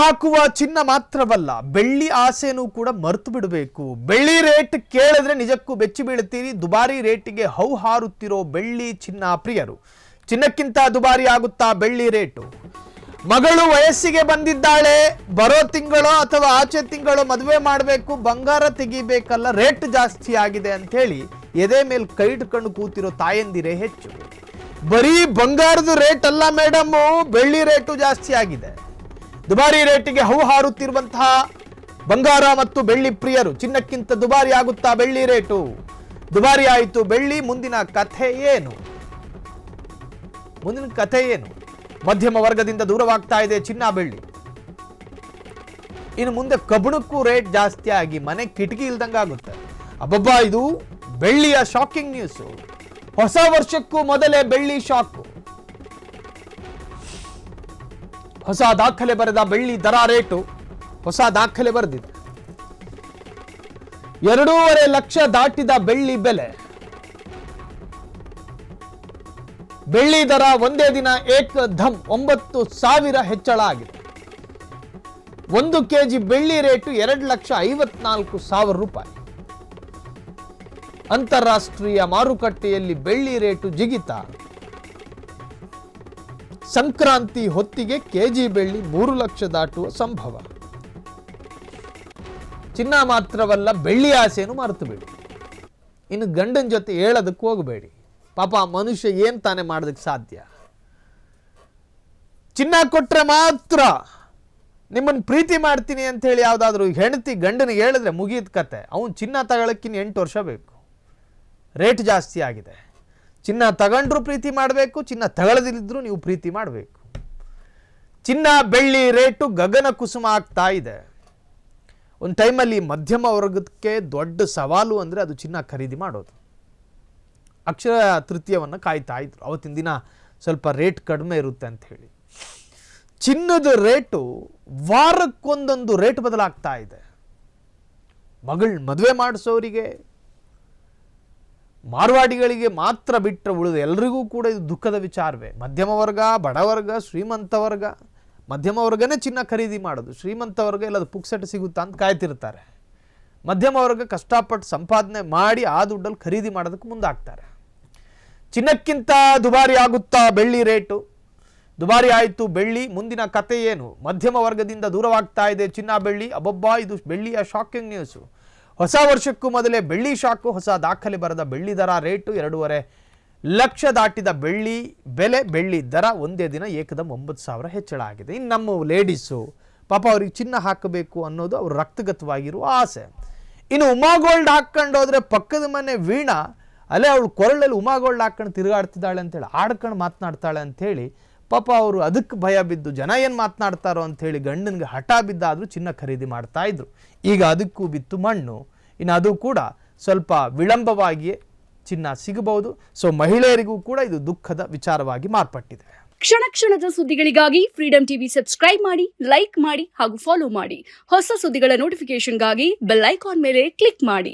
ಹಾಕುವ ಚಿನ್ನ ಮಾತ್ರವಲ್ಲ, ಬೆಳ್ಳಿ ಆಸೆನೂ ಕೂಡ ಮರೆತು ಬಿಡಬೇಕು. ಬೆಳ್ಳಿ ರೇಟ್ ಕೇಳಿದ್ರೆ ನಿಜಕ್ಕೂ ಬೆಚ್ಚಿ ಬೀಳುತ್ತೀರಿ. ದುಬಾರಿ ರೇಟಿಗೆ ಹೌಹಾರುತ್ತಿರೋ ಬೆಳ್ಳಿ ಚಿನ್ನ ಪ್ರಿಯರು. ಚಿನ್ನಕ್ಕಿಂತ ದುಬಾರಿ ಆಗುತ್ತಾ ಬೆಳ್ಳಿ ರೇಟು? ಮಗಳು ವಯಸ್ಸಿಗೆ ಬಂದಿದ್ದಾಳೆ, ಬರೋ ತಿಂಗಳೋ ಅಥವಾ ಆಚೆ ತಿಂಗಳೋ ಮದುವೆ ಮಾಡಬೇಕು, ಬಂಗಾರ ತೆಗಿಬೇಕಲ್ಲ, ರೇಟ್ ಜಾಸ್ತಿ ಆಗಿದೆ ಅಂತ ಹೇಳಿ ಎದೆ ಮೇಲೆ ಕೈ ಇಟ್ಕೊಂಡು ಕೂತಿರೋ ತಾಯಂದಿರೇ ಹೆಚ್ಚು. ಬರೀ ಬಂಗಾರದ ರೇಟ್ ಅಲ್ಲ ಮೇಡಮ್, ಬೆಳ್ಳಿ ರೇಟು ಜಾಸ್ತಿ ಆಗಿದೆ. ದುಬಾರಿ ರೇಟಿಗೆ ಹೌಹಾರುತ್ತಿರುವಂತಹ ಬಂಗಾರ ಮತ್ತು ಬೆಳ್ಳಿ ಪ್ರಿಯರು. ಚಿನ್ನಕ್ಕಿಂತ ದುಬಾರಿ ಆಗುತ್ತಾ ಬೆಳ್ಳಿ ರೇಟು? ದುಬಾರಿ ಆಯಿತು ಬೆಳ್ಳಿ, ಮುಂದಿನ ಕಥೆ ಏನು? ಮುಂದಿನ ಕಥೆ ಏನು? ಮಧ್ಯಮ ವರ್ಗದಿಂದ ದೂರವಾಗ್ತಾ ಇದೆ ಚಿನ್ನ ಬೆಳ್ಳಿ. ಇನ್ನು ಮುಂದೆ ಕಬ್ಬಣಕ್ಕೂ ರೇಟ್ ಜಾಸ್ತಿ ಆಗಿ ಮನೆ ಕಿಟಕಿ ಇಲ್ದಂಗೆ ಆಗುತ್ತೆ. ಅಬ್ಬಬ್ಬಾ, ಇದು ಬೆಳ್ಳಿಯ ಶಾಕಿಂಗ್ ನ್ಯೂಸ್. ಹೊಸ ವರ್ಷಕ್ಕೂ ಮೊದಲೇ ಬೆಳ್ಳಿ ಶಾಕು. ಹೊಸ ದಾಖಲೆ ಬರೆದ ಬೆಳ್ಳಿ ದರ ರೇಟು ಹೊಸ ದಾಖಲೆ ಬರೆದಿದೆ. 2.5 ಲಕ್ಷ ದಾಟಿದ ಬೆಳ್ಳಿ ಬೆಲೆ. ಬೆಳ್ಳಿ ದರ ಒಂದೇ ದಿನ ಏಕಧಮ್ 9,000 ಹೆಚ್ಚಳ ಆಗಿದೆ. 1 ಕೆಜಿ ಬೆಳ್ಳಿ ರೇಟು 2,54,000 ರೂಪಾಯಿ. ಅಂತಾರಾಷ್ಟ್ರೀಯ ಮಾರುಕಟ್ಟೆಯಲ್ಲಿ ಬೆಳ್ಳಿ ರೇಟು ಜಿಗಿತ. ಸಂಕ್ರಾಂತಿ ಹೊತ್ತಿಗೆ ಕೆಜಿ ಬೆಳ್ಳಿ 3 ಲಕ್ಷ ದಾಟುವ ಸಂಭವ. ಚಿನ್ನ ಮಾತ್ರವಲ್ಲ, ಬೆಳ್ಳಿ ಆಸೆಯನ್ನು ಮರೆತು ಬಿಡಿ. ಇನ್ನು ಗಂಡನ ಜೊತೆ ಹೇಳೋದಕ್ಕೆ ಹೋಗಬೇಡಿ. ಪಾಪ ಮನುಷ್ಯ ಏನ್ ತಾನೇ ಮಾಡೋದಕ್ಕೆ ಸಾಧ್ಯ? ಚಿನ್ನ ಕೊಟ್ರೆ ಮಾತ್ರ ನಿಮ್ಮನ್ನು ಪ್ರೀತಿ ಮಾಡ್ತೀನಿ ಅಂತ ಹೇಳಿ ಯಾವುದಾದ್ರೂ ಹೆಂಡತಿ ಗಂಡನಿಗೆ ಹೇಳಿದ್ರೆ ಮುಗಿದ ಕತೆ. ಅವನು ಚಿನ್ನ ತಗೊಳಕ್ಕಿನ್ನು 8 ವರ್ಷ ಬೇಕು. ರೇಟ್ ಜಾಸ್ತಿ ಆಗಿದೆ. ಚಿನ್ನ ತಗೊಂಡ್ರು ಪ್ರೀತಿ ಮಾಡಬೇಕು, ಚಿನ್ನ ತಗೊಳ್ಳದಿದ್ರು ನೀವು ಪ್ರೀತಿ ಮಾಡಬೇಕು. ಚಿನ್ನ ಬೆಳ್ಳಿ ರೇಟು ಗಗನ ಕುಸುಮ ಆಗ್ತಾ ಇದೆ. ಒಂದು ಟೈಮಲ್ಲಿ ಮಧ್ಯಮ ವರ್ಗಕ್ಕೆ ದೊಡ್ಡ ಸವಾಲು ಅಂದರೆ ಅದು ಚಿನ್ನ ಖರೀದಿ ಮಾಡೋದು. ಅಕ್ಷಯ ತೃತೀಯವನ್ನು ಕಾಯ್ತಾ ಇದ್ರು. ಅವತ್ತಿನ ದಿನ ಸ್ವಲ್ಪ ರೇಟ್ ಕಡಿಮೆ ಇರುತ್ತೆ ಅಂತ ಹೇಳಿ. ಚಿನ್ನದ ರೇಟು ವಾರಕ್ಕೊಂದೊಂದು ರೇಟ್ ಬದಲಾಗ್ತಾ ಇದೆ. ಮದುವೆ ಮಾಡಿಸೋರಿಗೆ, ಮಾರ್ವಾಡಿಗಳಿಗೆ ಮಾತ್ರ ಬಿಟ್ಟರೆ ಉಳಿದ ಎಲ್ರಿಗೂ ಕೂಡ ಇದು ದುಃಖದ ವಿಚಾರವೇ. ಮಧ್ಯಮ ವರ್ಗ, ಬಡವರ್ಗ, ಶ್ರೀಮಂತ ವರ್ಗ. ಮಧ್ಯಮ ವರ್ಗನೇ ಚಿನ್ನ ಖರೀದಿ ಮಾಡೋದು. ಶ್ರೀಮಂತ ವರ್ಗ ಎಲ್ಲದು ಪುಕ್ಸೆಟ್ ಸಿಗುತ್ತಾ ಅಂತ ಕಾಯ್ತಿರ್ತಾರೆ. ಮಧ್ಯಮ ವರ್ಗ ಕಷ್ಟಪಟ್ಟು ಸಂಪಾದನೆ ಮಾಡಿ ಆ ದುಡ್ಡಲ್ಲಿ ಖರೀದಿ ಮಾಡೋದಕ್ಕೆ ಮುಂದಾಗ್ತಾರೆ. ಚಿನ್ನಕ್ಕಿಂತ ದುಬಾರಿ ಆಗುತ್ತಾ ಬೆಳ್ಳಿ ರೇಟು? ದುಬಾರಿ ಆಯಿತು ಬೆಳ್ಳಿ, ಮುಂದಿನ ಕತೆ ಏನು? ಮಧ್ಯಮ ವರ್ಗದಿಂದ ದೂರವಾಗ್ತಾ ಇದೆ ಚಿನ್ನ ಬೆಳ್ಳಿ. ಅಬ್ಬಬ್ಬಾ, ಇದು ಬೆಳ್ಳಿಯ ಶಾಕಿಂಗ್ ನ್ಯೂಸು. ಹೊಸ ವರ್ಷಕ್ಕೂ ಮೊದಲೇ ಬೆಳ್ಳಿ ಶಾಕು. ಹೊಸ ದಾಖಲೆ ಬರೆದ ಬೆಳ್ಳಿ ದರ ರೇಟು 2.5 ಲಕ್ಷ ದಾಟಿದ ಬೆಳ್ಳಿ ಬೆಲೆ. ಬೆಳ್ಳಿ ದರ ಒಂದೇ ದಿನ ಏಕದಮ್ 9,000 ಹೆಚ್ಚಳ ಆಗಿದೆ. ಇನ್ನು ನಮ್ಮ ಲೇಡೀಸು ಪಾಪ ಅವ್ರಿಗೆ ಚಿನ್ನ ಹಾಕಬೇಕು ಅನ್ನೋದು ಅವ್ರ ರಕ್ತಗತವಾಗಿರುವ ಆಸೆ. ಇನ್ನು ಉಮಾ ಗೋಲ್ಡ್ ಹಾಕ್ಕೊಂಡು ಹೋದ್ರೆ ಪಕ್ಕದ ಮನೆ ವೀಣಾ ಅಲ್ಲೇ ಅವಳು ಕೊರಳಲ್ಲಿ ಉಮಾ ಗೋಲ್ಡ್ ಹಾಕೊಂಡು ತಿರುಗಾಡ್ತಿದ್ದಾಳೆ ಅಂತೇಳಿ, ಆಡ್ಕೊಂಡು ಮಾತನಾಡ್ತಾಳೆ ಅಂಥೇಳಿ ಪಾಪ ಅವರು ಅದಕ್ಕೆ ಭಯ ಬಿದ್ದು ಜನ ಏನು ಮಾತನಾಡ್ತಾರೋ ಅಂಥೇಳಿ ಗಂಡನಿಗೆ ಹಠ ಬಿದ್ದಾದರೂ ಚಿನ್ನ ಖರೀದಿ ಮಾಡ್ತಾ ಇದ್ರು. ಈಗ ಅದಕ್ಕೂ ಬಿತ್ತು ಮಣ್ಣು. ಇನ್ನು ಅದು ಕೂಡ ಸ್ವಲ್ಪ ವಿಳಂಬವಾಗಿಯೇ ಚಿನ್ನ ಸಿಗಬಹುದು. ಸೊ ಮಹಿಳೆಯರಿಗೂ ಕೂಡ ಇದು ದುಃಖದ ವಿಚಾರವಾಗಿ ಮಾರ್ಪಟ್ಟಿದೆ. ಕ್ಷಣ ಕ್ಷಣದ ಸುದ್ದಿಗಳಿಗಾಗಿ ಫ್ರೀಡಂ ಟಿವಿ ಸಬ್ಸ್ಕ್ರೈಬ್ ಮಾಡಿ, ಲೈಕ್ ಮಾಡಿ ಹಾಗೂ ಫಾಲೋ ಮಾಡಿ. ಹೊಸ ಸುದ್ದಿಗಳ ನೋಟಿಫಿಕೇಶನ್ಗಾಗಿ ಬೆಲ್ ಐಕಾನ್ ಮೇಲೆ ಕ್ಲಿಕ್ ಮಾಡಿ.